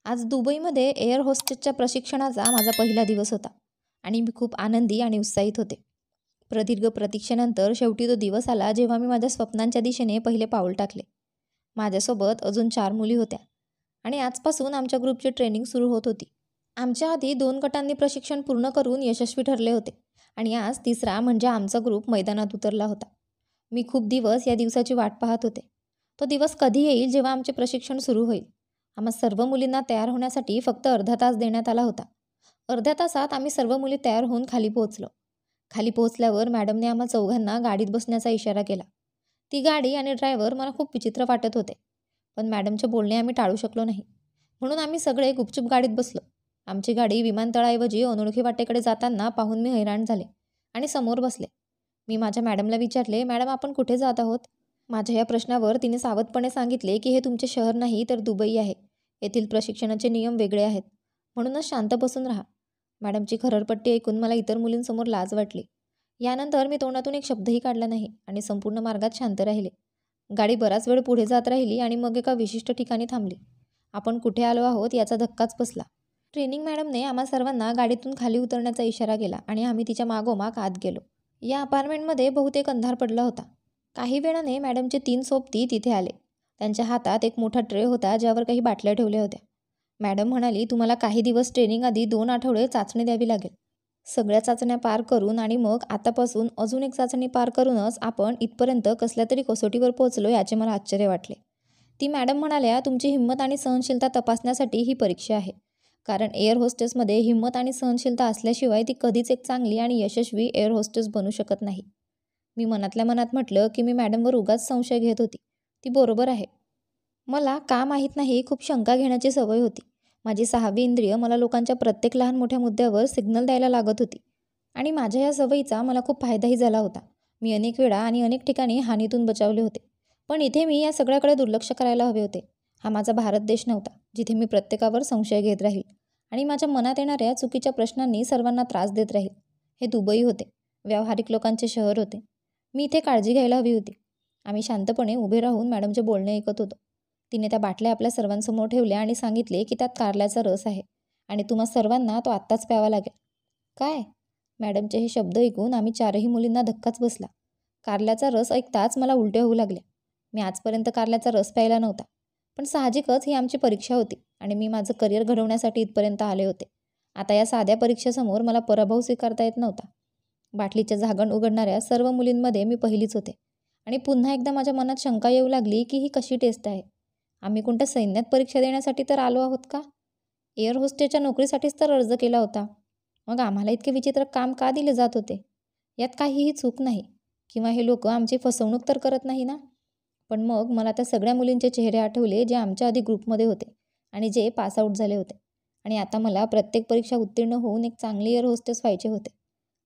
आज दुबईमध्ये एअर होस्टेसच्या प्रशिक्षणाचा माझा पहिला दिवस होता आणि मी खूप आनंदी आणि उत्साहित होते. प्रदीर्घ प्रतीक्षेनंतर शेवटी तो दिवस आला जेव्हा मी माझ्या स्वप्नांच्या दिशेने पहिले पाऊल टाकले. माझ्यासोबत अजून 4 मुली होत्या आणि आजपासून आमच्या ग्रुपची ट्रेनिंग सुरू होत होती. आमच्या आधी 2 गटांनी प्रशिक्षण पूर्ण करून यशस्वी ठरले होते आणि आज तिसरा म्हणजे आमचा ग्रुप मैदानात उतरला होता. मी खूप दिवस या दिवसाची वाट पाहत होते. तो दिवस कधी येईल जेव्हा आमचे प्रशिक्षण सुरू होईल. आम्हा सर्व मुलींना तयार होण्यासाठी फक्त अर्धा तास देण्यात आला होता. अर्ध्या तासात आम्ही सर्व मुली तयार होऊन खाली पोहोचलो. खाली पोहोचल्यावर मॅडमने आम्हा चौघांना गाडीत बसण्याचा इशारा केला. ती गाडी आणि ड्रायव्हर मला खूप विचित्र वाटत होते, पण मॅडमचे बोलणे आम्ही टाळू शकलो नाही. म्हणून आम्ही सगळे गुपचूप गाडीत बसलो. आमची गाडी विमानतळाऐवजी अनोळखी वाटेकडे जाताना पाहून मी हैराण झाले आणि समोर बसले. मी माझ्या मॅडमला विचारले, "मॅडम, आपण कुठे जात आहोत?" माझ्या या प्रश्नावर तिने सावधपणे सांगितले की हे तुमचे शहर नाही तर दुबई आहे. येथील प्रशिक्षणाचे नियम वेगळे आहेत, म्हणूनच शांत बसून राहा. मॅडमची खरडपट्टी ऐकून मला इतर मुलींसमोर लाज वाटली. यानंतर मी तोंडातून एक शब्दही काढला नाही आणि संपूर्ण मार्गात शांत राहिले. गाडी बराच वेळ पुढे जात राहिली आणि मग एका विशिष्ट ठिकाणी थांबली. आपण कुठे आलो आहोत याचा धक्काच बसला. ट्रेनिंग मॅडमने आम्हा सर्वांना गाडीतून खाली उतरण्याचा इशारा केला आणि आम्ही तिच्या मागोमाग आत गेलो. या अपार्टमेंटमध्ये बहुतेक अंधार पडला होता. काही वेळाने मॅडमचे 3 सोबती तिथे आले. त्यांच्या हातात एक मोठा ट्रे होता ज्यावर काही बाटल्या ठेवल्या होत्या. मॅडम म्हणाली, "तुम्हाला काही दिवस ट्रेनिंग आधी 2 आठवडे चाचणी द्यावी लागेल. सगळ्या चाचण्या पार करून आणि मग आतापासून अजून एक चाचणी पार करूनच आपण इथपर्यंत कसल्या तरी कसोटीवर पोहोचलो याचे मला आश्चर्य वाटले." ती मॅडम म्हणाल्या, "तुमची हिंमत आणि सहनशीलता तपासण्यासाठी ही परीक्षा आहे. कारण एअर होस्टेसमध्ये हिंमत आणि सहनशीलता असल्याशिवाय ती कधीच एक चांगली आणि यशस्वी एअर होस्टेस बनू शकत नाही." मी मनातल्या मनात म्हटलं की मी मॅडमवर उगाच संशय घेत होती. ती बरोबर आहे. मला का माहीत नाही खूप शंका घेण्याची सवय होती. माझी 6वी इंद्रिय मला लोकांच्या प्रत्येक लहान मोठ्या मुद्द्यावर सिग्नल द्यायला लागत होती आणि माझ्या या सवयीचा मला खूप फायदाही झाला होता. मी अनेक वेळा आणि अनेक ठिकाणी हानीतून बचावले होते. पण इथे मी या सगळ्याकडे दुर्लक्ष करायला हवे होते. हा माझा भारत देश नव्हता जिथे मी प्रत्येकावर संशय घेत राहील आणि माझ्या मनात येणाऱ्या चुकीच्या प्रश्नांनी सर्वांना त्रास देत राहील. हे दुबई होते. व्यावहारिक लोकांचे शहर होते. मी इथे काळजी घ्यायला हवी होती. आम्ही शांतपणे उभे राहून मॅडमचे बोलणे ऐकत होतो. तिने त्या बाटल्या आपल्या सर्वांसमोर ठेवल्या आणि सांगितले की त्यात कारल्याचा रस आहे आणि तुम्हा सर्वांना तो आत्ताच प्यावा लागेल. काय? मॅडमचे हे शब्द ऐकून आम्ही 4ही मुलींना धक्काच बसला. कारल्याचा रस ऐकताच मला उलट्या होऊ लागल्या. मी आजपर्यंत कारल्याचा रस प्यायला नव्हता, पण साहजिकच ही आमची परीक्षा होती आणि मी माझं करिअर घडवण्यासाठी इथपर्यंत आले होते. आता या साध्या परीक्षेसमोर मला पराभव स्वीकारता येत नव्हता. बाटलीचे झाकण उघडणाऱ्या सर्व मुलींमध्ये मी पहिलीच होते आणि पुन्हा एकदा माझ्या मनात शंका येऊ लागली की ही कशी टेस्ट आहे? आम्ही कोणत्या सैन्यात परीक्षा देण्यासाठी तर आलो आहोत का? एअर होस्टेसच्या नोकरीसाठीच तर अर्ज केला होता. मग आम्हाला इतके विचित्र काम का दिले जात होते? यात काहीही चूक नाही किंवा हे लोक आमची फसवणूक तर करत नाही ना? पण मग मला त्या सगळ्या मुलींचे चेहरे आठवले जे आमच्या आधी ग्रुपमध्ये होते आणि जे पासआउट झाले होते आणि आता मला प्रत्येक परीक्षा उत्तीर्ण होऊन एक चांगली एअर होस्टेस व्हायचे होते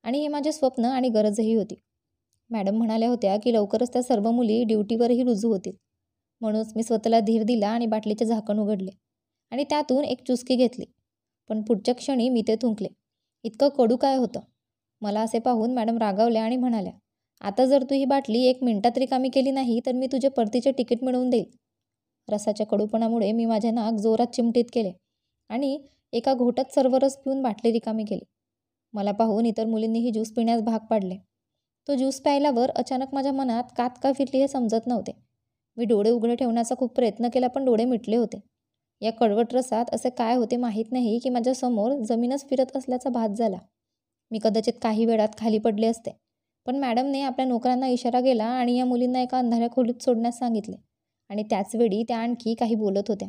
आणि हे माझे स्वप्न आणि गरजही होती. मॅडम म्हणाल्या होत्या की लवकरच त्या सर्व मुली ड्युटीवरही रुजू होतील. म्हणूनच मी स्वतःला धीर दिला आणि बाटलीचे झाकण उघडले आणि त्यातून एक चुस्की घेतली. पण पुढच्या क्षणी मी ते थुंकले. इतकं कडू काय होतं? मला असे पाहून मॅडम रागावल्या आणि म्हणाल्या, "आता जर तू ही बाटली 1 मिनिटात रिकामी केली नाही तर मी तुझे परतीचे तिकीट मिळवून देईल." रसाच्या कडूपणामुळे मी माझे नाक जोरात चिमटीत केले आणि एका घोटात सर्व रस पिऊन बाटली रिकामी केली. मला पाहून इतर मुलींनीही ज्यूस पिण्यास भाग पाडले. तो ज्यूस प्यायल्यावर अचानक माझ्या मनात कात का फिरली हे समजत नव्हते. मी डोळे उघडे ठेवण्याचा खूप प्रयत्न केला पण डोळे मिटले होते. या कडवट रसात असे काय होते माहीत नाही की माझ्यासमोर जमीनच फिरत असल्याचा भास झाला. मी कदाचित काही वेळात खाली पडले असते. पण मॅडमने आपल्या नोकरांना इशारा केला आणि या मुलींना एका अंधाऱ्या खोलीत सोडण्यास सांगितले आणि त्याचवेळी त्या आणखी काही बोलत होत्या.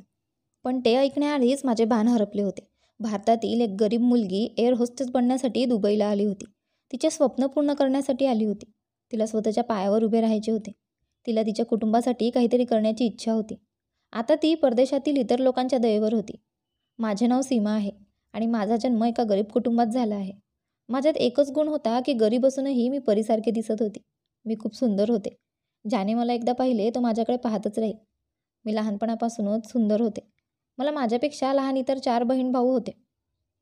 पण ते ऐकण्याआधीच माझे भान हरपले होते. भारतातील एक गरीब मुलगी एअर होस्टेस बनण्यासाठी दुबईला आली होती. तिचे स्वप्न पूर्ण करण्यासाठी आली होती. तिला स्वतःच्या पायावर उभे राहायचे होते. तिला तिच्या कुटुंबासाठी काहीतरी करण्याची इच्छा होती. आता ती परदेशातील इतर लोकांच्या दयेवर होती. माझे नाव सीमा आहे आणि माझा जन्म एका गरीब कुटुंबात झाला आहे. माझ्यात एकच गुण होता की गरीब असूनही मी परीसारखे दिसत होती. मी खूप सुंदर होते. ज्याने मला एकदा पाहिले तो माझ्याकडे पाहतच राहील. मी लहानपणापासूनच सुंदर होते. मला माझ्यापेक्षा लहान इतर 4 बहीण भाऊ होते.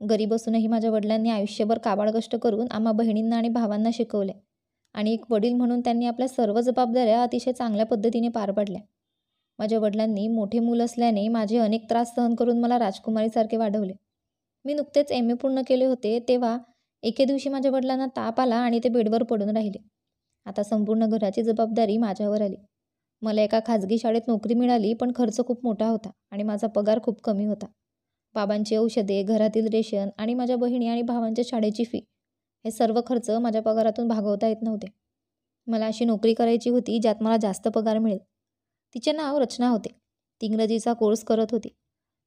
गरीब असूनही माझ्या वडिलांनी आयुष्यभर काबाड कष्ट करून आम्हा बहिणींना आणि भावांना शिकवले आणि एक वडील म्हणून त्यांनी आपल्या सर्व जबाबदाऱ्या अतिशय चांगल्या पद्धतीने पार पाडल्या. माझ्या वडिलांनी मोठे मूल असल्याने माझे अनेक त्रास सहन करून मला राजकुमारीसारखे वाढवले. मी नुकतेच MA पूर्ण केले होते तेव्हा एके दिवशी माझ्या वडिलांना ताप आला आणि ते बेडवर पडून राहिले. आता संपूर्ण घराची जबाबदारी माझ्यावर आली. मला एका खाजगी शाळेत नोकरी मिळाली, पण खर्च खूप मोठा होता आणि माझा पगार खूप कमी होता. बाबांची औषधे, घरातील रेशन आणि माझ्या बहिणी आणि भावांच्या शाळेची फी, हे सर्व खर्च माझ्या पगारातून भागवता येत नव्हते. मला अशी नोकरी करायची होती ज्यात मला जास्त पगार मिळेल. तिचे नाव रचना होते. ती इंग्रजीचा कोर्स करत होती.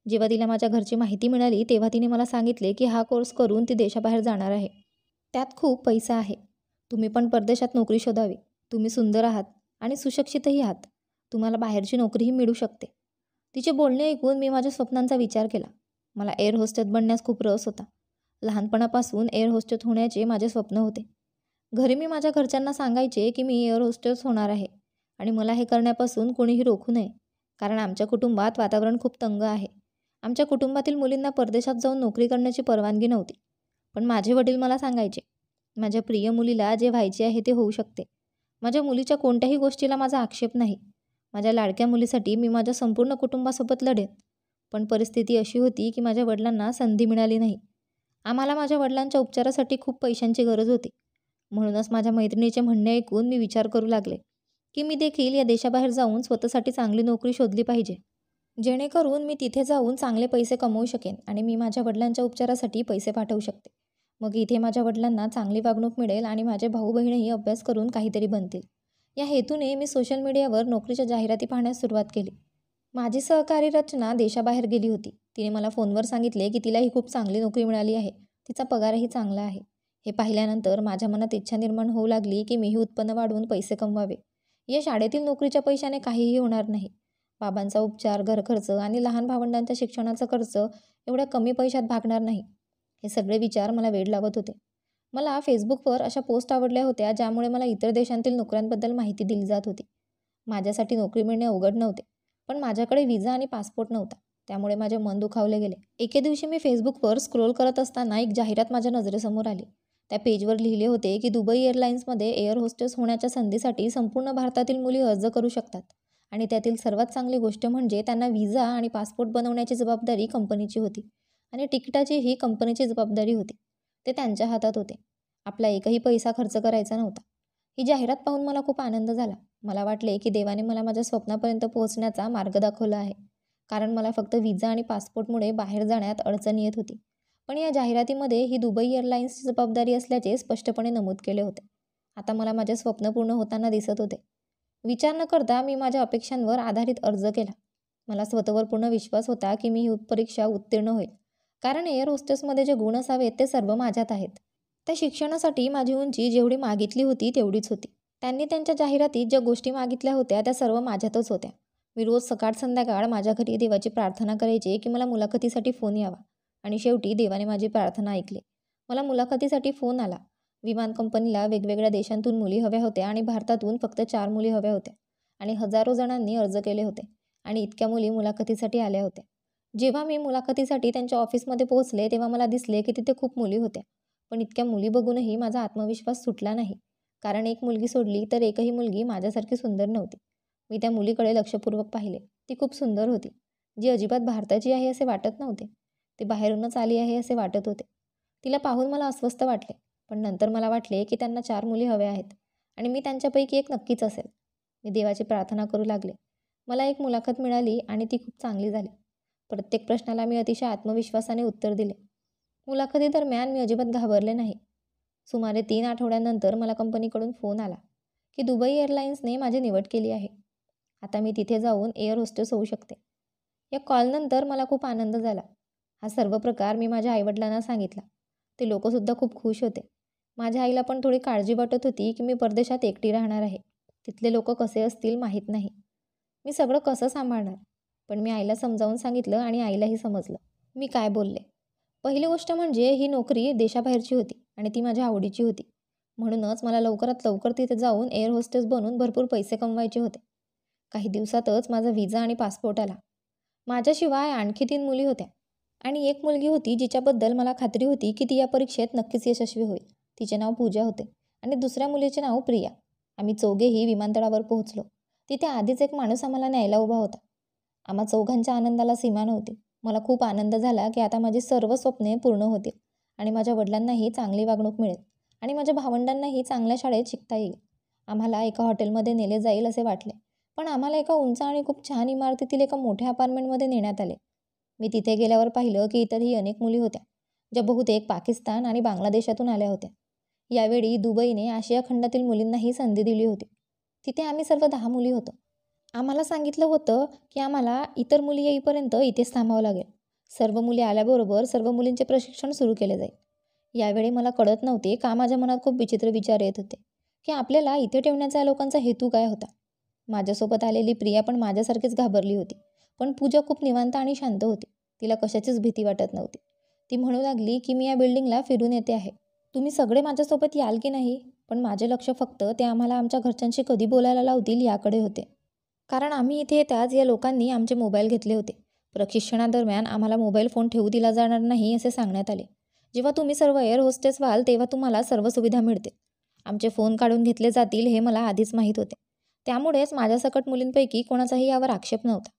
जेव्हा तिला माझ्या घरची माहिती मिळाली तेव्हा तिने मला सांगितले की हा कोर्स करून ती देशाबाहेर जाणार आहे. त्यात खूप पैसा आहे. तुम्ही पण परदेशात नोकरी शोधावी. तुम्ही सुंदर आहात आणि सुशिक्षितही आहात. तुम्हाला बाहेरची नोकरीही मिळू शकते. तिचे बोलणे ऐकून मी माझ्या स्वप्नांचा विचार केला. मला एअर होस्टेस बनण्यास खूप रस होता. लहानपणापासून एअर होस्टेस होण्याचे माझे स्वप्न होते. घरी मी माझ्या घरच्यांना सांगायचे की मी एअर होस्टेस होणार आहे आणि मला हे करण्यापासून कोणीही रोखू नये, कारण आमच्या कुटुंबात वातावरण खूप तंग आहे. आमच्या कुटुंबातील मुलींना परदेशात जाऊन नोकरी करण्याची परवानगी नव्हती. पण माझे वडील मला सांगायचे, माझ्या प्रिय मुलीला जे व्हायचे आहे ते होऊ शकते. माझ्या मुलीच्या कोणत्याही गोष्टीला माझा आक्षेप नाही. माझ्या लाडक्या मुलीसाठी मी माझ्या संपूर्ण कुटुंबासोबत लढेन. पण परिस्थिती अशी होती की माझ्या वडिलांना संधी मिळाली नाही. आम्हाला माझ्या वडिलांच्या उपचारासाठी खूप पैशांची गरज होती. म्हणूनच माझ्या मैत्रिणीचे म्हणणे ऐकून मी विचार करू लागले की मी देखील या देशाबाहेर जाऊन स्वतःसाठी चांगली नोकरी शोधली पाहिजे, जेणेकरून मी तिथे जाऊन चांगले पैसे कमवू शकेन आणि मी माझ्या वडिलांच्या उपचारासाठी पैसे पाठवू शकते. मग इथे माझ्या वडिलांना चांगली वागणूक मिळेल आणि माझे भाऊ बहिणीही अभ्यास करून काहीतरी बनतील. या हेतूने मी सोशल मीडियावर नोकरीच्या जाहिराती पाहण्यास सुरुवात केली. माझी सहकारी रचना देशाबाहेर गेली होती. तिने मला फोनवर सांगितले की तिलाही खूप चांगली नोकरी मिळाली आहे. तिचा पगारही चांगला आहे. हे पाहिल्यानंतर माझ्या मनात इच्छा निर्माण होऊ लागली की मीही उत्पन्न वाढवून पैसे कमवावे. या शाळेतील नोकरीच्या पैशाने काहीही होणार नाही. बाबांचा उपचार, घरखर्च आणि लहान भावंडांच्या शिक्षणाचा खर्च एवढ्या कमी पैशात भागणार नाही. हे सगळे विचार मला वेड लावत होते. मला फेसबुकवर अशा पोस्ट आवडल्या होत्या ज्यामुळे मला इतर देशांतील नोकऱ्यांबद्दल माहिती दिली जात होती. माझ्यासाठी नोकरी मिळणे अवघड नव्हते, पण माझ्याकडे व्हिसा आणि पासपोर्ट नव्हता. त्यामुळे माझे मन दुखावले गेले. एके दिवशी मी फेसबुकवर स्क्रोल करत असताना एक जाहिरात माझ्या नजरेसमोर आली. त्या पेजवर लिहिले होते की दुबई एअरलाइन्समध्ये एअर होस्टेस होण्याच्या संधीसाठी संपूर्ण भारतातील मुली अर्ज करू शकतात आणि त्यातील सर्वात चांगली गोष्ट म्हणजे त्यांना व्हिसा आणि पासपोर्ट बनवण्याची जबाबदारी कंपनीची होती आणि तिकिटाची ही कंपनीची जबाबदारी होती. ते त्यांच्या हातात होते. आपला एकही पैसा खर्च करायचा नव्हता. ही जाहिरात पाहून मला खूप आनंद झाला. मला वाटले की देवाने मला माझ्या स्वप्नापर्यंत पोहोचण्याचा मार्ग दाखवला आहे, कारण मला फक्त व्हिसा आणि पासपोर्टमुळे बाहेर जाण्यात अडचण येत होती. पण या जाहिरातीमध्ये ही दुबई एअरलाइन्सची जबाबदारी असल्याचे स्पष्टपणे नमूद केले होते. आता मला माझे स्वप्न पूर्ण होताना दिसत होते. विचार न करता मी माझ्या अपेक्षांवर आधारित अर्ज केला. मला स्वतःवर पूर्ण विश्वास होता की मी ही परीक्षा उत्तीर्ण होईल, कारण एअर होस्टेसमध्ये जे गुण असावेत ते सर्व माझ्यात आहेत. त्या शिक्षणासाठी माझी उंची जेवढी मागितली होती तेवढीच होती. त्यांनी त्यांच्या जाहिरातीत ज्या गोष्टी मागितल्या होत्या त्या सर्व माझ्यातच होत्या. मी रोज सकाळ संध्याकाळ माझ्या घरी देवाची प्रार्थना करायचे की मला मुलाखतीसाठी फोन यावा आणि शेवटी देवाने माझी प्रार्थना ऐकली. मला मुलाखतीसाठी फोन आला. विमान कंपनीला वेगवेगळ्या देशांतून मुली हव्या होत्या आणि भारतातून फक्त 4 मुली हव्या होत्या आणि हजारो जणांनी अर्ज केले होते आणि इतक्या मुली मुलाखतीसाठी आल्या होत्या. जेव्हा मी मुलाखतीसाठी त्यांच्या ऑफिसमध्ये पोहोचले तेव्हा मला दिसले की तिथे खूप मुली होत्या. पण इतक्या मुली बघूनही माझा आत्मविश्वास सुटला नाही, कारण एक मुलगी सोडली तर एकही मुलगी माझ्यासारखी सुंदर नव्हती. मी त्या मुलीकडे लक्षपूर्वक पाहिले. ती खूप सुंदर होती, जी अजिबात भारताची आहे असे वाटत नव्हते. ती बाहेरूनच आली आहे असे वाटत होते. तिला पाहून मला अस्वस्थ वाटले, पण नंतर मला वाटले की त्यांना 4 मुली हव्या आहेत आणि मी त्यांच्यापैकी एक नक्कीच असेल. मी देवाची प्रार्थना करू लागले. मला एक मुलाखत मिळाली आणि ती खूप चांगली झाली. प्रत्येक प्रश्नाला मी अतिशय आत्मविश्वासाने उत्तर दिले. मुलाखतीदरम्यान मी अजिबात घाबरले नाही. सुमारे 3 आठवड्यांनंतर मला कंपनीकडून फोन आला की दुबई एअरलाइन्सने माझी निवड केली आहे. आता मी तिथे जाऊन एअर होस्टेस होऊ शकते. या कॉलनंतर मला खूप आनंद झाला. हा सर्व प्रकार मी माझ्या आईवडिलांना सांगितला. ते लोकंसुद्धा खूप खुश होते. माझ्या आईला पण थोडी काळजी वाटत होती की मी परदेशात एकटी राहणार आहे. तिथले लोक कसे असतील माहीत नाही. मी सगळं कसं सांभाळणार? पण मी आईला समजावून सांगितलं आणि आईलाही समजलं मी काय बोलले. पहिली गोष्ट म्हणजे ही नोकरी देशाबाहेरची होती आणि ती माझ्या आवडीची होती. म्हणूनच मला लवकरात लवकर तिथे जाऊन एअर होस्टेस बनून भरपूर पैसे कमवायचे होते. काही दिवसातच माझा व्हिसा आणि पासपोर्ट आला. माझ्याशिवाय आणखी 3 मुली होत्या आणि एक मुलगी होती जिच्याबद्दल मला खात्री होती की ती या परीक्षेत नक्कीच यशस्वी होईल. तिचे नाव पूजा होते आणि दुसऱ्या मुलीचे नाव प्रिया. आम्ही चौघेही विमानतळावर पोहोचलो. तिथे आधीच एक माणूस आम्हाला न्यायला उभा होता. आम्हा चौघांच्या आनंदाला सीमा नव्हती. मला खूप आनंद झाला की आता माझी सर्व स्वप्ने पूर्ण होतील आणि माझ्या वडिलांनाही चांगली वागणूक मिळेल आणि माझ्या भावंडांनाही चांगल्या शाळेत शिकता येईल. आम्हाला एका हॉटेलमध्ये नेले जाईल असे वाटले, पण आम्हाला एका उंच आणि खूप छान इमारतीतील एका मोठ्या अपार्टमेंटमध्ये नेण्यात आले. मी तिथे गेल्यावर पाहिलं की इतरही अनेक मुली होत्या, ज्या बहुतेक पाकिस्तान आणि बांगलादेशातून आल्या होत्या. यावेळी दुबईने आशिया खंडातील मुलींनाही संधी दिली होती. तिथे आम्ही सर्व 10 मुली होतो. आम्हाला सांगितलं होतं की आम्हाला इतर मुली येईपर्यंत इथेच थांबावं लागेल. सर्व मुली आल्याबरोबर सर्व मुलींचे प्रशिक्षण सुरू केले जाईल. यावेळी मला कळत नव्हते का माझ्या मनात खूप विचित्र विचार येत होते की आपल्याला इथे ठेवण्याचा लोकांचा हेतू काय होता. माझ्यासोबत आलेली प्रिया पण माझ्यासारखीच घाबरली होती, पण पूजा खूप निवांत आणि शांत होती. तिला कशाचीच भीती वाटत नव्हती. ती म्हणू लागली की मी या बिल्डिंगला फिरून येते आहे. तुम्ही सगळे माझ्यासोबत याल की नाही? पण माझे लक्ष फक्त ते आम्हाला आमच्या घरच्यांशी कधी बोलायला लावतील याकडे होते. कारण आम्ही इथे येताच या लोकांनी आमचे मोबाईल घेतले होते. प्रशिक्षणादरम्यान आम्हाला मोबाईल फोन ठेवू दिला जाणार नाही असे सांगण्यात आले. जेव्हा तुम्ही सर्व एअर होस्टेस व्हाल तेव्हा तुम्हाला सर्व सुविधा मिळतील. आमचे फोन काढून घेतले जातील हे मला आधीच माहीत होते. त्यामुळेच माझ्यासकट मुलींपैकी कोणाचाही यावर आक्षेप नव्हता.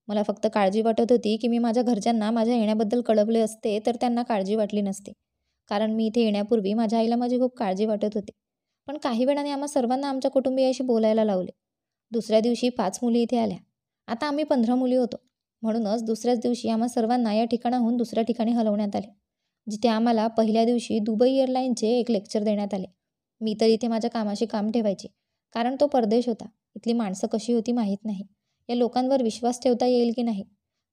मला फक्त काळजी वाटत होती की मी माझ्या घरच्यांना माझ्या येण्याबद्दल कळवले असते तर त्यांना काळजी वाटली नसते. कारण मी इथे येण्यापूर्वी माझ्या आईला माझी खूप काळजी वाटत होती. पण काही वेळाने आम्हा सर्वांना आमच्या कुटुंबियाशी बोलायला लावले. दुसऱ्या दिवशी 5 मुली इथे आल्या. आता आम्ही 15 मुली होतो. म्हणूनच दुसऱ्याच दिवशी आम्हा सर्वांना या ठिकाणाहून दुसऱ्या ठिकाणी हलवण्यात आले, जिथे आम्हाला पहिल्या दिवशी दुबई एअरलाईनचे एक लेक्चर देण्यात आले. मी तर इथे माझ्या कामाशी काम ठेवायचे, कारण तो परदेश होता. इथली माणसं कशी होती माहीत नाही. या लोकांवर विश्वास ठेवता येईल की नाही.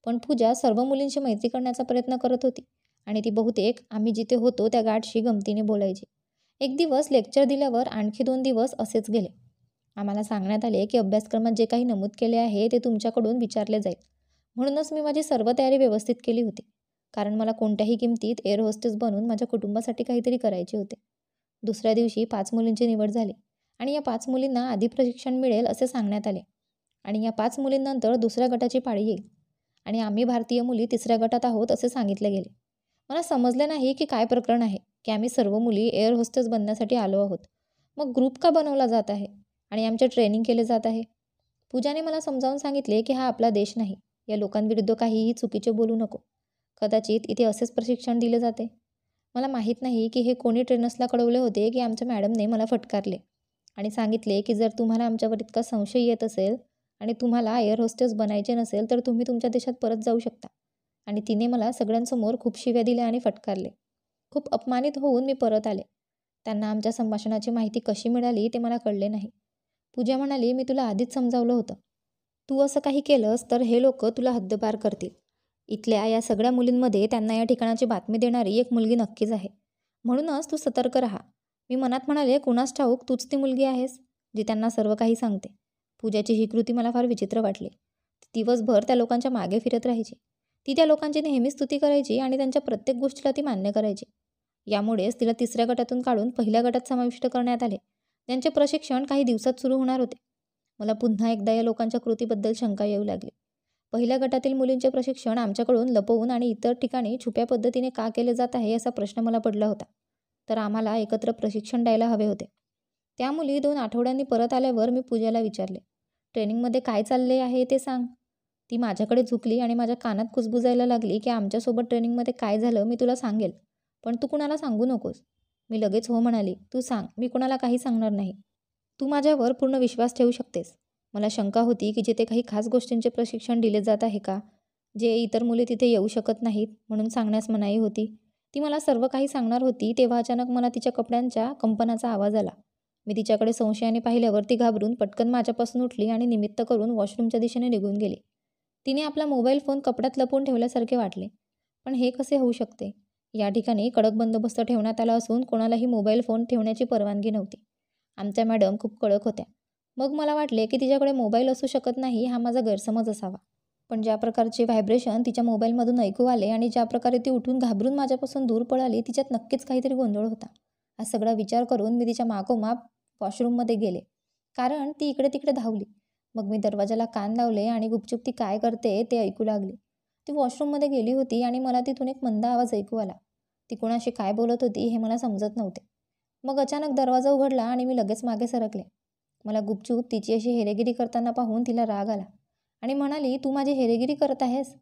पण पूजा सर्व मुलींशी मैत्री करण्याचा प्रयत्न करत होती आणि ती बहुतेक आम्ही जिथे होतो त्या गार्डशी गमतीने बोलायची. एक दिवस लेक्चर दिल्यावर आणखी 2 दिवस असेच गेले. आम्हाला सांगण्यात आले की अभ्यासक्रमात जे काही नमूद केले आहे ते तुमच्याकडून विचारले जाईल. म्हणूनच मी माझी सर्व तयारी व्यवस्थित केली होती, कारण मला कोणत्याही किमतीत एअर होस्टेस बनून माझ्या कुटुंबासाठी काहीतरी करायचे होते. दुसऱ्या दिवशी 5 मुलींची निवड झाली आणि या 5 मुलींना आधी प्रशिक्षण मिळेल असे सांगण्यात आले आणि या 5 मुलींनंतर दुसऱ्या गटाची पाळी येईल आणि आम्ही भारतीय मुली तिसऱ्या गटात आहोत असे सांगितले गेले. मला समजले नाही की काय प्रकरण आहे की आम्ही सर्व मुली एअर होस्टेस बनण्यासाठी आलो आहोत. मग ग्रुप का बनवला जात आहे आणि आमचे ट्रेनिंग केले जात आहे. पूजाने मला समजावून सांगितले की हा आपला देश नाही. या लोकांविरुद्ध काहीही चुकीचे बोलू नको. कदाचित इथे असेच प्रशिक्षण दिले जाते. मला माहीत नाही की हे कोणी ट्रेनर्सला कळवले होते की आमच्या मॅडमने मला फटकारले आणि सांगितले की जर तुम्हाला आमच्यावर इतका संशय येत असेल आणि तुम्हाला एअर होस्टेस बनायचे नसेल तर तुम्ही तुमच्या देशात परत जाऊ शकता. आणि तिने मला सगळ्यांसमोर खूप शिव्या दिल्या आणि फटकारले. खूप अपमानित होऊन मी परत आले. त्यांना आमच्या संभाषणाची माहिती कशी मिळाली ते मला कळले नाही. पूजा म्हणाली, मी तुला आधीच समजावलं होतं. तू असं काही केलंस तर हे लोक तुला हद्दपार करतील. इथल्या या सगळ्या मुलींमध्ये त्यांना या ठिकाणाची बातमी देणारी एक मुलगी नक्कीच आहे. म्हणूनच तू सतर्क राहा. मी मनात म्हणाले, कुणास ठाऊक तूच ती मुलगी आहेस जी त्यांना सर्व काही सांगते. पूजाची ही कृती मला फार विचित्र वाटली. ती दिवसभर त्या लोकांच्या मागे फिरत राहायची. ती त्या लोकांची नेहमी स्तुती करायची आणि त्यांच्या प्रत्येक गोष्टीला ती मान्य करायची. यामुळेच तिला तिसऱ्या गटातून काढून पहिल्या गटात समाविष्ट करण्यात आले. त्यांचे प्रशिक्षण काही दिवसात सुरू होणार होते. मला पुन्हा एकदा या लोकांच्या कृतीबद्दल शंका येऊ लागली. पहिल्या गटातील मुलींचे प्रशिक्षण आमच्याकडून लपवून आणि इतर ठिकाणी छुप्या पद्धतीने का केले जात आहे असा प्रश्न मला पडला होता. तर आम्हाला एकत्र प्रशिक्षण द्यायला हवे होते. त्या मुली 2 आठवड्यांनी परत आल्यावर मी पूजाला विचारले, ट्रेनिंगमध्ये काय चालले आहे ते सांग. ती माझ्याकडे झुकली आणि माझ्या कानात कुजबुजायला लागली की आमच्यासोबत ट्रेनिंगमध्ये काय झालं मी तुला सांगेल, पण तू कुणाला सांगू नकोस. मी लगेच हो म्हणाली. तू सांग, मी कुणाला काही सांगणार नाही. तू माझ्यावर पूर्ण विश्वास ठेवू शकतेस. मला शंका होती की जिथे काही खास गोष्टींचे प्रशिक्षण दिले जात आहे का, जे इतर मुले तिथे येऊ शकत नाहीत म्हणून सांगण्यास मनाई होती. ती मला सर्व काही सांगणार होती तेव्हा अचानक मला तिच्या कपड्यांच्या कंपनाचा आवाज आला. मी तिच्याकडे संशयाने पाहिल्यावर ती घाबरून पटकन माझ्यापासून उठली आणि निमित्त करून वॉशरूमच्या दिशेने निघून गेली. तिने आपला मोबाईल फोन कपड्यात लपवून ठेवल्यासारखे वाटले. पण हे कसे होऊ शकते? या ठिकाणी कडक बंदोबस्त ठेवण्यात आला असून कोणालाही मोबाईल फोन ठेवण्याची परवानगी नव्हती. आमच्या मॅडम खूप कडक होत्या. मग मला वाटले की तिच्याकडे मोबाईल असू शकत नाही हा माझा गैरसमज असावा. पण ज्या प्रकारचे व्हायब्रेशन तिच्या मोबाईलमधून ऐकू आले आणि ज्या प्रकारे ती उठून घाबरून माझ्यापासून दूर पळाली तिच्यात नक्कीच काहीतरी गोंधळ होता. हा सगळा विचार करून मी तिच्या मागोमाग वॉशरूममध्ये गेले, कारण ती इकडे तिकडे धावली. मग मी दरवाजाला कान लावले आणि गुपचूप ती काय करते ते ऐकू लागली. ती वॉशरूममध्ये गेली होती आणि मला तिथून एक मंद आवाज ऐकू आला. ती कोणाशी काय बोलत होती हे मला समजत नव्हते. मग अचानक दरवाजा उघडला आणि मी लगेच मागे सरकले. मला गुपचूप तिची अशी हेरेगिरी करताना पाहून तिला राग आला आणि म्हणाली, तू माझी हेरेगिरी करत आहेस?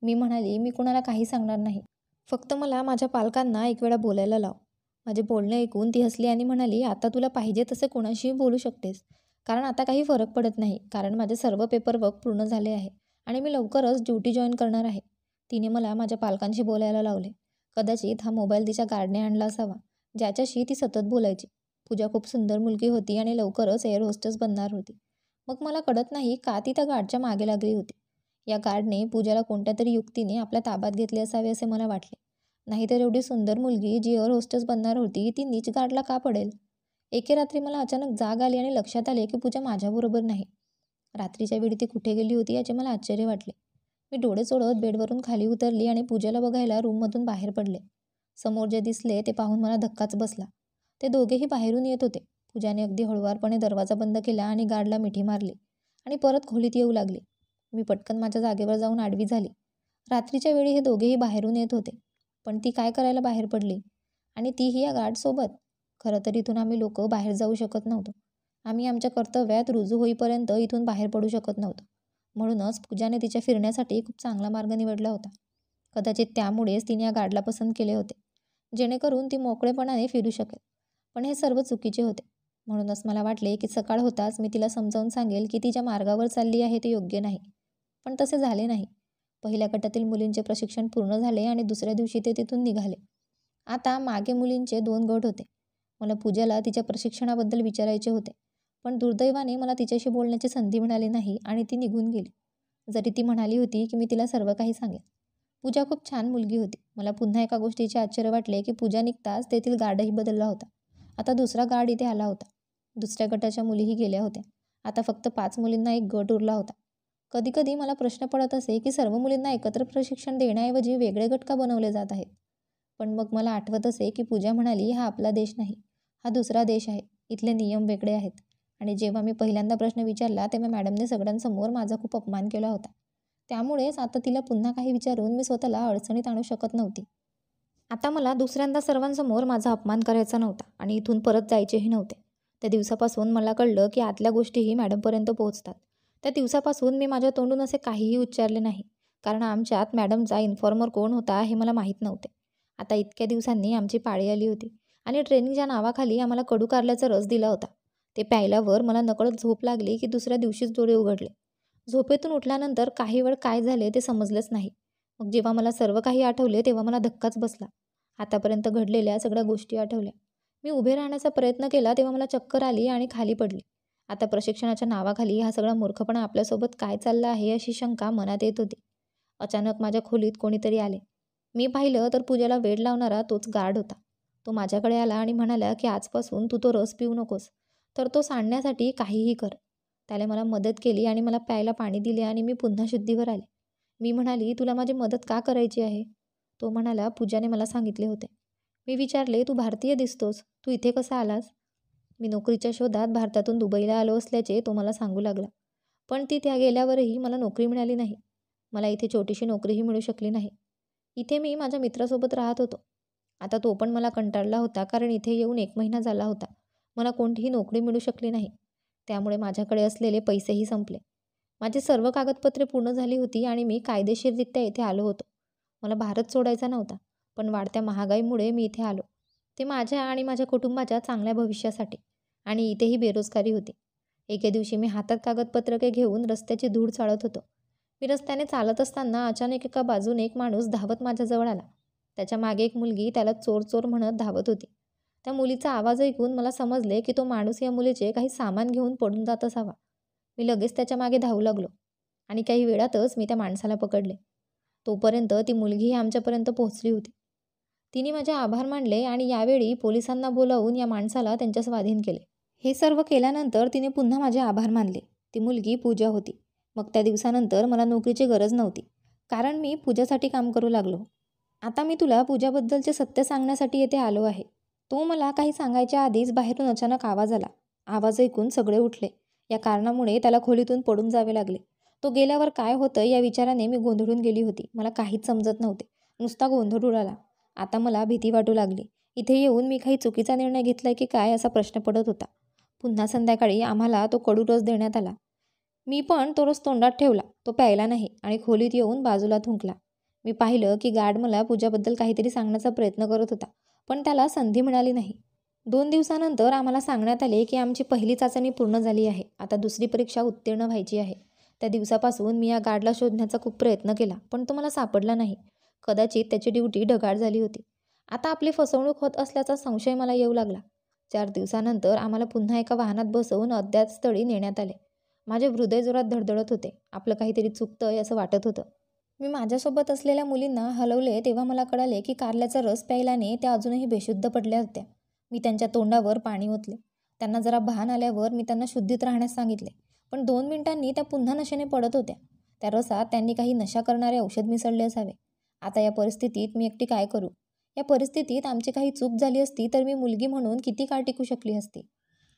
मी म्हणाली, मी कुणाला काही सांगणार नाही. फक्त मला माझ्या पालकांना एक वेळा बोलायला लाव. माझे बोलणे ऐकून ती हसली आणि म्हणाली, आता तुला पाहिजे तसे कोणाशीही बोलू शकतेस. कारण आता काही फरक पडत नाही. कारण माझे सर्व पेपरवर्क पूर्ण झाले आहे आणि मी लवकरच ड्युटी जॉईन करणार आहे. तिने मला माझ्या पालकांशी बोलायला लावले. कदाचित हा मोबाईल तिच्या गार्डने आणला असावा, ज्याच्याशी ती सतत बोलायची. पूजा खूप सुंदर मुलगी होती आणि लवकरच एअर होस्टेस बनणार होती. मग मला कळत नाही का ती त्या गार्डच्या मागे लागली होती. या गार्डने पूजाला कोणत्या तरी युक्तीने आपल्या ताब्यात घेतले असावे असे मला वाटले. नाहीतर एवढी सुंदर मुलगी जी एअर होस्टेस बनणार होती ती नीच गार्डला का पडेल? एके रात्री मला अचानक जाग आली आणि लक्षात आले की पूजा माझ्याबरोबर नाही. रात्रीच्या वेळी ती कुठे गेली होती याचे मला आश्चर्य वाटले. मी डोळे चोळत बेडवरून खाली उतरली आणि पूजाला बघायला रूममधून बाहेर पडले. समोर जे दिसले ते पाहून मला धक्काच बसला. ते दोघेही बाहेरून येत होते. पूजाने अगदी हळुवारपणे दरवाजा बंद केला आणि गार्डला मिठी मारली आणि परत खोलीत येऊ लागली. मी पटकन माझ्या जागेवर जाऊन आडवी झाली. रात्रीच्या वेळी हे दोघेही बाहेरून येत होते. पण ती काय करायला बाहेर पडली? आणि तीही या गार्डसोबत? खरं तर इथून आम्ही लोक बाहेर जाऊ शकत नव्हतो. आम्ही आमच्या कर्तव्यात रुजू होईपर्यंत इथून बाहेर पडू शकत नव्हतो. म्हणूनच पूजाने तिच्या फिरण्यासाठी खूप चांगला मार्ग निवडला होता. कदाचित त्यामुळेच तिने या गार्डला पसंत केले होते, जेणेकरून ती मोकळेपणाने फिरू शकेल. पण हे सर्व चुकीचे होते. म्हणूनच मला वाटले की सकाळ होताच मी तिला समजावून सांगेल की ती ज्या मार्गावर चालली आहे ते योग्य नाही. पण तसे झाले नाही. पहिल्या गटातील मुलींचे प्रशिक्षण पूर्ण झाले आणि दुसऱ्या दिवशी ते तिथून निघाले. आता मागे मुलींचे 2 गट होते. मला पूजाला तिच्या प्रशिक्षणाबद्दल विचारायचे होते. पण दुर्दैवाने मला तिच्याशी बोलण्याची संधी मिळाली नाही आणि ती निघून गेली. जरी ती म्हणाली होती की मी तिला सर्व काही सांगेन. पूजा खूप छान मुलगी होती. मला पुन्हा एका गोष्टीचे आश्चर्य वाटले की पूजा निघताच तेथील गार्डही बदलला होता. आता दुसरा गार्ड इथे आला होता. दुसऱ्या गटाच्या मुलीही गेल्या होत्या. आता फक्त 5 मुलींना एक गट उरला होता. कधीकधी मला प्रश्न पडत असे की सर्व मुलींना एकत्र प्रशिक्षण देण्याऐवजी वेगळे गट का बनवले जात आहेत. पण मग मला आठवत असे की पूजा म्हणाली, हा आपला देश नाही, हा दुसरा देश आहे. इथले नियम वेगळे आहेत. आणि जेव्हा मी पहिल्यांदा प्रश्न विचारला तेव्हा मॅडमने सगळ्यांसमोर माझा खूप अपमान केला होता. त्यामुळेच आता तिला पुन्हा काही विचारून मी स्वतःला अडचणीत आणू शकत नव्हती. आता मला दुसऱ्यांदा सर्वांसमोर माझा अपमान करायचा नव्हता आणि इथून परत जायचेही नव्हते. त्या दिवसापासून मला कळलं की आतल्या गोष्टीही मॅडमपर्यंत पोहोचतात. त्या दिवसापासून मी माझ्या तोंडून असे काहीही उच्चारले नाही. कारण आमच्यात मॅडमचा इन्फॉर्मर कोण होता हे मला माहीत नव्हते. आता इतक्या दिवसांनी आमची पाळी आली होती आणि ट्रेनिंगच्या नावाखाली आम्हाला कडू कारल्याचा रस दिला होता. ते प्यायल्यावर मला नकळत झोप लागली की दुसऱ्या दिवशीच डोळे उघडले. झोपेतून उठल्यानंतर काही वेळ काय झाले ते समजलेच नाही. मग जेव्हा मला सर्व काही आठवले तेव्हा मला धक्काच बसला. आतापर्यंत घडलेल्या सगळ्या गोष्टी आठवल्या. मी उभे राहण्याचा प्रयत्न केला तेव्हा मला चक्कर आली आणि खाली पडली. आता प्रशिक्षणाच्या नावाखाली हा सगळा मूर्खपणा आपल्यासोबत काय चालला आहे अशी शंका मनात येत होती. अचानक माझ्या खोलीत कोणीतरी आले. मी पाहिलं तर पूजाला वेड लावणारा तोच गार्ड होता. तो माझ्याकडे आला आणि म्हणाला की आजपासून तू तो रस पिऊ नकोस, तर तो सांडण्यासाठी काहीही कर. त्याने मला मदत केली आणि मला प्यायला पाणी दिले आणि मी पुन्हा शुद्धीवर आले. मी म्हणाली, तुला माझी मदत का करायची आहे? तो म्हणाला, पूजाने मला सांगितले होते. मी विचारले, तू भारतीय दिसतोस, तू इथे कसा आलास? मी नोकरीच्या शोधात भारतातून दुबईला आलो असल्याचे तो मला सांगू लागला. पण ती त्या गेल्यावरही मला नोकरी मिळाली नाही. मला इथे छोटीशी नोकरीही मिळू शकली नाही. इथे मी माझ्या मित्रासोबत राहत होतो. आता तो पण मला कंटाळला होता कारण इथे येऊन 1 महिना झाला होता. मला कोणतीही नोकरी मिळू शकली नाही. त्यामुळे माझ्याकडे असलेले पैसेही संपले. माझी सर्व कागदपत्रे पूर्ण झाली होती आणि मी कायदेशीररित्या इथे आलो होतो. मला भारत सोडायचा नव्हता. पण वाढत्या महागाईमुळे मी इथे आलो. ते माझ्या आणि माझ्या कुटुंबाच्या चांगल्या भविष्यासाठी. आणि इथेही बेरोजगारी होती. एके दिवशी मी हातात कागदपत्रके घेऊन रस्त्याची धूळ चाळत होतो. मी रस्त्याने चालत असताना अचानक एका बाजूने एक माणूस धावत माझ्याजवळ आला. त्याच्या मागे एक मुलगी त्याला चोर चोर म्हणत धावत होती. त्या मुलीचा आवाज ऐकून मला समजले की तो माणूस या मुलीचे काही सामान घेऊन पडून जात असावा. मी लगेच त्याच्या मागे धावू लागलो आणि काही वेळातच मी त्या माणसाला पकडले. तोपर्यंत ती मुलगीही आमच्यापर्यंत पोहोचली होती. तिने माझे आभार मानले आणि यावेळी पोलिसांना बोलावून या माणसाला त्यांच्या स्वाधीन केले. हे सर्व केल्यानंतर तिने पुन्हा माझे आभार मानले. ती मुलगी पूजा होती. मग त्या दिवसानंतर मला नोकरीची गरज नव्हती, कारण मी पूजासाठी काम करू लागलो. आता मी तुला पूजाबद्दलचे सत्य सांगण्यासाठी येथे आलो आहे. तो मला काही सांगायच्या आधीच बाहेरून अचानक आवाज आला. आवाज ऐकून सगळे उठले. या कारणामुळे त्याला खोलीतून पडून जावे लागले. तो गेल्यावर काय होतं या विचाराने मी गोंधळून गेली होती. मला काहीच समजत नव्हते. नुसता गोंधळ उडाला. आता मला भीती वाटू लागली. इथे येऊन मी काही चुकीचा निर्णय घेतलाय की काय असा प्रश्न पडत होता. पुन्हा संध्याकाळी आम्हाला तो कडू रस देण्यात आला. मी पण तो रस तोंडात ठेवला. तो प्यायला नाही आणि खोलीत येऊन बाजूला थुंकला. मी पाहिलं की गार्ड मला पूजाबद्दल काहीतरी सांगण्याचा प्रयत्न करत होता, पण त्याला संधी मिळाली नाही. 2 दिवसानंतर आम्हाला सांगण्यात आले की आमची पहिली चाचणी पूर्ण झाली आहे. आता दुसरी परीक्षा उत्तीर्ण व्हायची आहे. त्या दिवसापासून मी या गार्डला शोधण्याचा खूप प्रयत्न केला, पण तो मला सापडला नाही. कदाचित त्याची ड्युटी ढगाळ झाली होती. आता आपली फसवणूक होत असल्याचा संशय मला येऊ लागला. 4 दिवसानंतर आम्हाला पुन्हा एका वाहनात बसवून अज्ञात स्थळी नेण्यात आले. माझे हृदय जोरात धडधडत होते. आपलं काहीतरी चुकतंय असं वाटत होतं. मी माझ्यासोबत असलेल्या मुलींना हलवले तेव्हा मला कळाले की कारल्याचा रस प्यायल्याने त्या अजूनही बेशुद्ध पडल्या होत्या. मी त्यांच्या तोंडावर पाणी ओतले. त्यांना जरा भान आल्यावर मी त्यांना शुद्धीत राहण्यास सांगितले, पण 2 मिनिटांनी त्या पुन्हा नशेने पडत होत्या. त्या रसात त्यांनी काही नशा करणारे औषध मिसळले असावे. आता या परिस्थितीत मी एकटी काय करू? या परिस्थितीत आमची काही चूक झाली असती तर मी मुलगी म्हणून किती काळ टिकू शकली असती?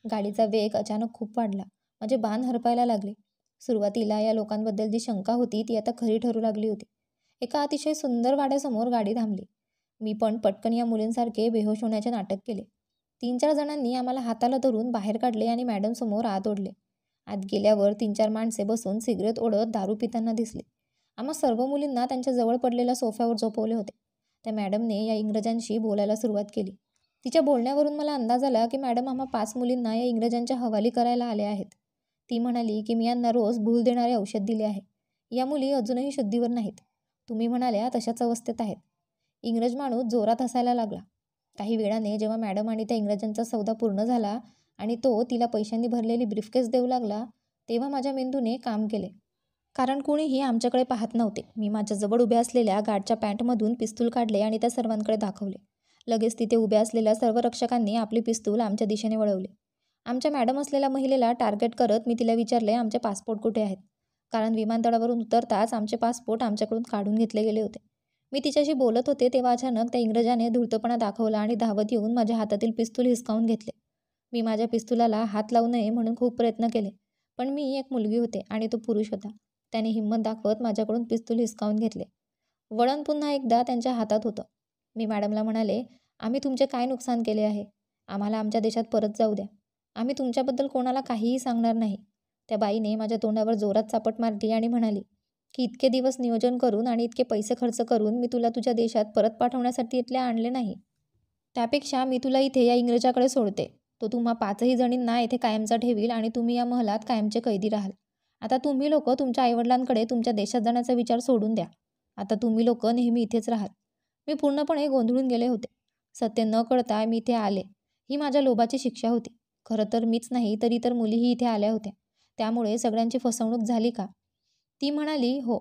गाडीचा वेग अचानक खूप वाढला. माझे बाण हरपायला लागले. सुरुवातीला या लोकांबद्दल जी शंका होती ती आता खरी ठरू लागली होती. एका अतिशय सुंदर वाड्यासमोर गाडी थांबली. मी पण पटकन या मुलींसारखे बेहोश होण्याचे नाटक केले. 3-4 जणांनी आम्हाला हाताला धरून बाहेर काढले आणि मॅडमसमोर आत ओढले. आत गेल्यावर 3-4 माणसे बसून सिगरेट ओढत दारू पिताना दिसले. आम्हा सर्व मुलींना त्यांच्या जवळ पडलेल्या सोफ्यावर झोपवले होते. त्या मॅडमने या इंग्रजांशी बोलायला सुरुवात केली. तिच्या बोलण्यावरून मला अंदाज आला की मॅडम आम्हा 5 मुलींना या इंग्रजांच्या हवाली करायला आल्या आहेत. ती म्हणाली की मी यांना रोज भूल देणारे औषध दिले आहे. या मुली अजूनही शुद्धीवर नाहीत. तुम्ही म्हणाल्या तशाच अवस्थेत आहेत. इंग्रज माणूस जोरात हसायला लागला. काही वेळाने जेव्हा मॅडम आणि त्या इंग्रजांचा सौदा पूर्ण झाला आणि तो तिला पैशांनी भरलेली ब्रीफकेस देऊ लागला, तेव्हा माझ्या मेंदूने काम केले. कारण कुणीही आमच्याकडे पाहत नव्हते. मी माझ्या जवळ उभ्या असलेल्या गार्डच्या पॅन्टमधून पिस्तूल काढले आणि त्या सर्वांकडे दाखवले. लगेच तिथे उभ्या असलेल्या सर्व रक्षकांनी आपली पिस्तूल आमच्या दिशेने वळवले. आमच्या मॅडम असलेल्या महिलेला टार्गेट करत मी तिला विचारले आमचे पासपोर्ट कुठे आहेत, कारण विमानतळावरून उतरताच आमचे पासपोर्ट आमच्याकडून काढून घेतले गेले होते. मी तिच्याशी बोलत होते तेव्हा अचानक त्या इंग्रजाने धूर्तपणा दाखवला आणि धावत येऊन माझ्या हातातील पिस्तूल हिसकावून घेतले. मी माझ्या पिस्तुलाला हात लावू नये म्हणून खूप प्रयत्न केले, पण मी एक मुलगी होते आणि तो पुरुष होता. त्याने हिंमत दाखवत माझ्याकडून पिस्तूल हिसकावून घेतले. वळण पुन्हा एकदा त्यांच्या हातात होतं. मी मॅडमला म्हणाले, आम्ही तुमचे काय नुकसान केले आहे? आम्हाला आमच्या देशात परत जाऊ द्या. आम्ही तुमच्याबद्दल कोणाला काहीही सांगणार नाही. त्या बाईने माझ्या तोंडावर जोरात चापट मारली आणि म्हणाली की इतके दिवस नियोजन करून आणि इतके पैसे खर्च करून मी तुला तुझ्या देशात परत पाठवण्यासाठी इथले आणले नाही. त्यापेक्षा मी तुला इथे या इंग्रजाकडे सोडते. तो तुम्हा 5ही जणींना इथे कायमचा ठेवील आणि तुम्ही या महलात कायमचे कैदी राहाल. आता तुम्ही लोक तुमच्या आईवडिलांकडे तुमच्या देशात जाण्याचा विचार सोडून द्या. आता तुम्ही लोक नेहमी इथेच राहाल. मी पूर्णपणे गोंधळून गेले होते. सत्य न कळता मी इथे आले. ही माझ्या लोभाची शिक्षा होती. खरं तर मीच नाही तर इतर मुलीही इथे आल्या होत्या. त्यामुळे सगळ्यांची फसवणूक झाली का? ती म्हणाली, हो.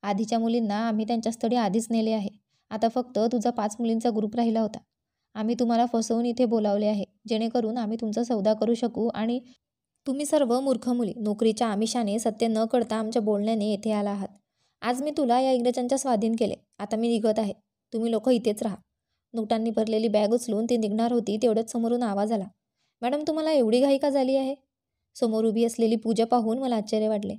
आधीच्या मुलींना आम्ही त्यांच्या स्थळी आधीच नेले आहे. आता फक्त तुझा 5 मुलींचा ग्रुप राहिला होता. आम्ही तुम्हाला फसवून इथे बोलावले आहे, जेणेकरून आम्ही तुमचा सौदा करू शकू आणि तुम्ही सर्व मूर्ख मुली नोकरीच्या आमिषाने सत्य न कळता आमच्या बोलण्याने येथे आला आहात. आज मी तुला या इंग्रजांच्या स्वाधीन केले. आता मी निघत आहे. तुम्ही लोक इथेच राहा. नोटांनी भरलेली बॅग उचलून ती निघणार होती तेवढ्याच समोरून आवाज आला, मॅडम तुम्हाला एवढी घाई का झाली आहे? समोर उभी असलेली पूजा पाहून मला आश्चर्य वाटले.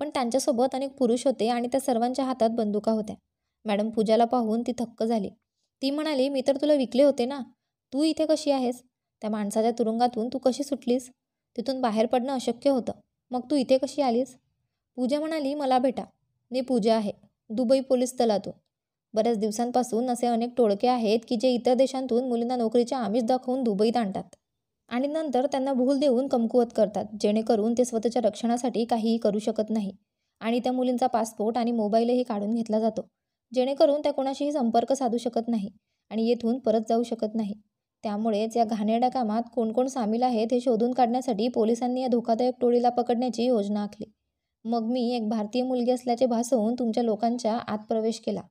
पण त्यांच्यासोबत अनेक पुरुष होते आणि त्या सर्वांच्या हातात बंदुका होत्या. मॅडम पूजाला पाहून ती थक्क झाली. ती म्हणाली, मी तर तुला विकले होते ना. तू इथे कशी आहेस? त्या माणसाच्या तुरुंगातून तू कशी सुटलीस? तिथून बाहेर पडणं अशक्य होतं. मग तू इथे कशी आलीस? पूजा म्हणाली, मला भेटा. मी पूजा आहे, दुबई पोलीस दलातून. बऱ्याच दिवसांपासून असे अनेक टोळके आहेत की जे इतर देशांतून मुलींना नोकरीचे आमिष दाखवून दुबईत आणतात आणि नंतर त्यांना भूल देऊन कमकुवत करतात, जेणेकरून ते स्वतःच्या रक्षणासाठी काहीही करू शकत नाही. आणि त्या मुलींचा पासपोर्ट आणि मोबाईलही काढून घेतला जातो, जेणेकरून त्या कोणाशीही संपर्क साधू शकत नाही आणि येथून परत जाऊ शकत नाही. त्यामुळेच या घाणेरड्या कामात कोण कोण सामील आहेत हे शोधून काढण्यासाठी पोलिसांनी या धोकादायक टोळीला पकडण्याची योजना आखली. मग मी एक भारतीय मुलगी असल्याचे भासवून तुमच्या लोकांच्या आत प्रवेश केला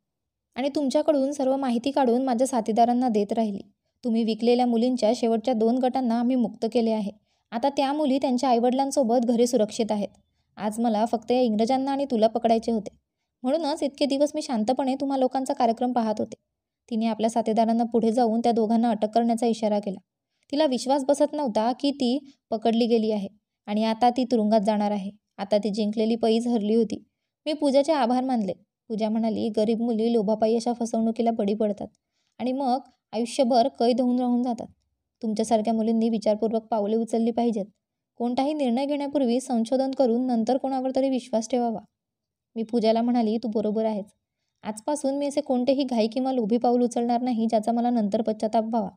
आणि तुमच्याकडून सर्व माहिती काढून माझ्या साथीदारांना देत राहिली. तुम्ही विकलेल्या मुलींच्या शेवटच्या 2 गटांना आम्ही मुक्त केले आहे. आता त्या मुली त्यांच्या आईवडिलांसोबत घरी सुरक्षित आहेत. आज मला फक्त या इंग्रजांना आणि तुला पकडायचे होते. म्हणूनच इतके दिवस मी शांतपणे तुम्हा लोकांचा कार्यक्रम पाहत होते. तिने आपल्या साथीदारांना पुढे जाऊन त्या दोघांना अटक करण्याचा इशारा केला. तिला विश्वास बसत नव्हता की ती पकडली गेली आहे आणि आता ती तुरुंगात जाणार आहे. आता ती जिंकलेली पैज हरली होती. मी पूजाचे आभार मानले. पूजा म्हणाली, गरीब मुली लोभापायी अशा फसवणुकीला बळी पडतात आणि मग आयुष्यभर कैद होऊन राहून जातात. तुमच्यासारख्या मुलींनी विचारपूर्वक पावले उचलली पाहिजेत. कोणताही निर्णय घेण्यापूर्वी संशोधन करून नंतर कोणावर तरी विश्वास ठेवावा. मी पूजाला म्हणाली, तू बरोबर आहेस. आजपासून मी असे कोणतेही घाई किंवा लोभी पाऊल उचलणार नाही ज्याचा मला नंतर पश्चाताप व्हावा.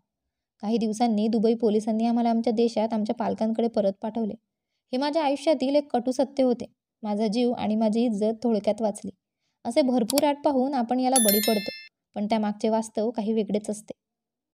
काही दिवसांनी दुबई पोलिसांनी आम्हाला आमच्या देशात आमच्या पालकांकडे परत पाठवले. हे माझ्या आयुष्यातील एक कटू सत्य होते. माझा जीव आणि माझी इज्जत थोडक्यात वाचली. असे भरपूर आठ पाहून आपण याला बळी पडतो, पण त्यामागचे वास्तव काही वेगळेच असते.